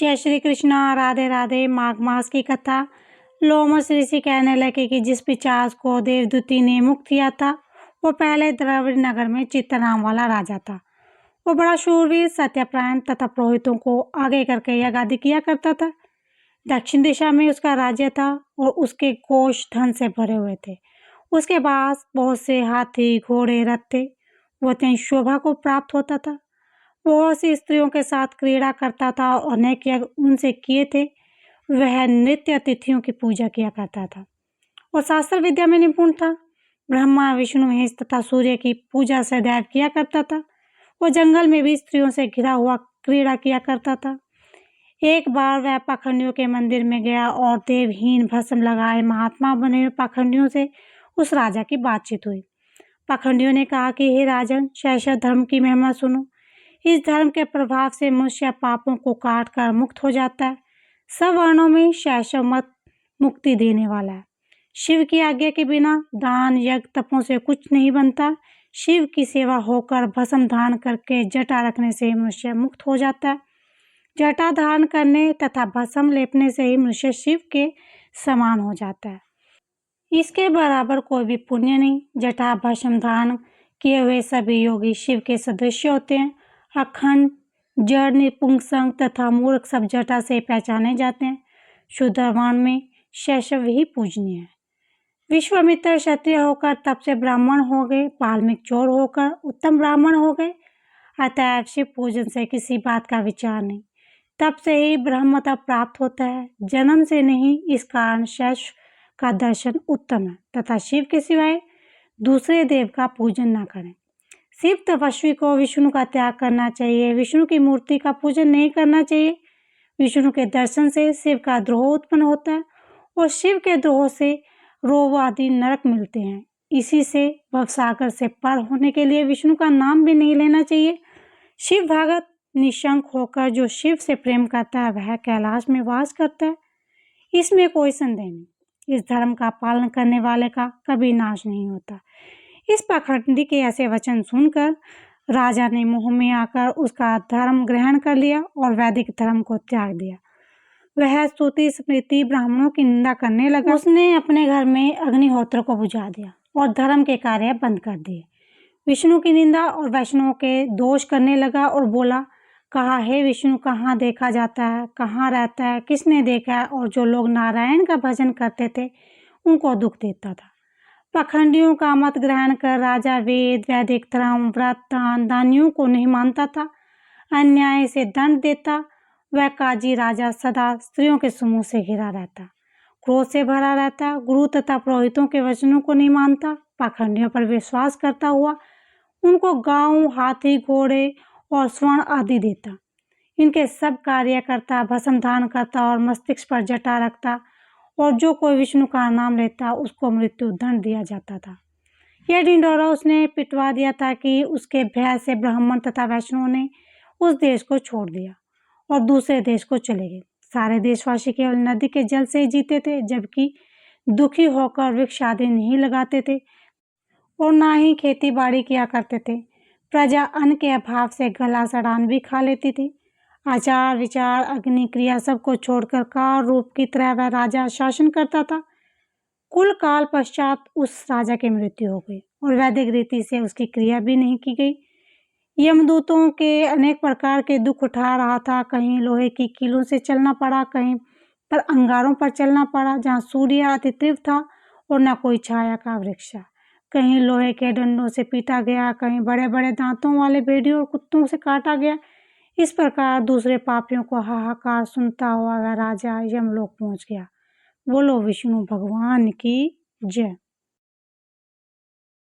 जय श्री कृष्णा, राधे राधे। माघ मास की कथा। लोमस ऋषि कहने लगे कि जिस पिशाच को देवदूती ने मुक्त किया था वो पहले द्रविड़ नगर में चित्त नाम वाला राजा था। वो बड़ा शूरवीर, सत्यपरायण तथा पुरोहितों को आगे करके यज्ञादि किया करता था। दक्षिण दिशा में उसका राज्य था और उसके कोष धन से भरे हुए थे। उसके पास बहुत से हाथी, घोड़े, रथ थे। वो अत्यंत शोभा को प्राप्त होता था। बहुत सी स्त्रियों के साथ क्रीड़ा करता था और अनेक यज्ञ उनसे किए थे। वह नित्य अतिथियों की पूजा किया करता था और शास्त्र विद्या में निपुण था। ब्रह्मा, विष्णु, महेश तथा सूर्य की पूजा सदैव किया करता था। वो जंगल में भी स्त्रियों से घिरा हुआ क्रीड़ा किया करता था। एक बार वह पाखंडियों के मंदिर में गया और देवहीन भस्म लगाए महात्मा बने हुए पाखंडियों से उस राजा की बातचीत हुई। पाखंडियों ने कहा कि हे राजन, शैशव धर्म की महिमा सुनो। इस धर्म के प्रभाव से मनुष्य पापों को काट कर मुक्त हो जाता है। सब वर्णों में शैशव मत मुक्ति देने वाला है। शिव की आज्ञा के बिना दान, यज्ञ, तपों से कुछ नहीं बनता। शिव की सेवा होकर भस्म धारण करके जटा रखने से मनुष्य मुक्त हो जाता है। जटा धारण करने तथा भस्म लेपने से ही मनुष्य शिव के समान हो जाता है। इसके बराबर कोई भी पुण्य नहीं। जटा भस्म धारण किए हुए सभी योगी शिव के सदृश होते हैं। अखंड, जड़, निपुंसक तथा मूर्ख सब जटा से पहचाने जाते हैं। शुद्ध वर्ण में शैशव ही पूजनीय है। विश्वामित्र क्षत्रिय होकर तब से ब्राह्मण हो गए, वाल्मीकि चोर होकर उत्तम ब्राह्मण हो गए। अतएव शिव पूजन से किसी बात का विचार नहीं। तब से ही ब्रह्मता प्राप्त होता है, जन्म से नहीं। इस कारण शैशव का दर्शन उत्तम है तथा शिव के सिवाय दूसरे देव का पूजन न करें। शिव तपस्वी को विष्णु का त्याग करना चाहिए। विष्णु की मूर्ति का पूजन नहीं करना चाहिए। विष्णु के दर्शन से शिव का द्रोह उत्पन्न होता है और शिव के द्रोह से रोग आदि नरक मिलते हैं। इसी से भवसागर से पार होने के लिए विष्णु का नाम भी नहीं लेना चाहिए। शिव भगत निशंक होकर जो शिव से प्रेम करता है वह कैलाश में वास करता है, इसमें कोई संदेह नहीं। इस धर्म का पालन करने वाले का कभी नाश नहीं होता। इस पाखंडी के ऐसे वचन सुनकर राजा ने मोह में आकर उसका धर्म ग्रहण कर लिया और वैदिक धर्म को त्याग दिया। वह स्तुति स्मृति ब्राह्मणों की निंदा करने लगा। उसने अपने घर में अग्निहोत्र को बुझा दिया और धर्म के कार्य बंद कर दिए। विष्णु की निंदा और वैष्णवों के दोष करने लगा और बोला, कहा, हे विष्णु, कहाँ देखा जाता है, कहाँ रहता है, किसने देखा है? और जो लोग नारायण का भजन करते थे उनको दुख देता था। पाखंडियों का मत ग्रहण कर राजा वेद, वैदिक धर्म, व्रत, दान, दानियों को नहीं मानता था। अन्याय से दंड देता। वह काजी राजा सदा स्त्रियों के समूह से घिरा रहता, क्रोध से भरा रहता, गुरु तथा पुरोहितों के वचनों को नहीं मानता, पाखंडियों पर विश्वास करता हुआ उनको गांव, हाथी, घोड़े और स्वर्ण आदि देता। इनके सब कार्य करता, भस्म धारण करता और मस्तिष्क पर जटा रखता और जो कोई विष्णु का नाम लेता उसको मृत्यु दंड दिया जाता था। यह ढिंढोरा उसने पिटवा दिया था कि उसके भय से ब्राह्मण तथा वैष्णवों ने उस देश को छोड़ दिया और दूसरे देश को चले गए। सारे देशवासी केवल नदी के जल से ही जीते थे, जबकि दुखी होकर वृक्ष आदि नहीं लगाते थे और ना ही खेती बाड़ी किया करते थे। प्रजा अन्न के अभाव से गला सड़ान भी खा लेती थी। आचार, विचार, अग्नि, क्रिया सबको छोड़कर काल रूप की तरह वह राजा शासन करता था। कुल काल पश्चात उस राजा की मृत्यु हो गई और वैदिक रीति से उसकी क्रिया भी नहीं की गई। यमदूतों के अनेक प्रकार के दुख उठा रहा था। कहीं लोहे की कीलों से चलना पड़ा, कहीं पर अंगारों पर चलना पड़ा जहाँ सूर्य अति तीव्र था और न कोई छाया का वृक्ष। कहीं लोहे के डंडों से पीटा गया, कहीं बड़े बड़े दांतों वाले भेड़ियों और कुत्तों से काटा गया। इस प्रकार दूसरे पापियों को हाहाकार सुनता हुआ वह राजा यमलोक पहुंच गया। बोलो विष्णु भगवान की जय।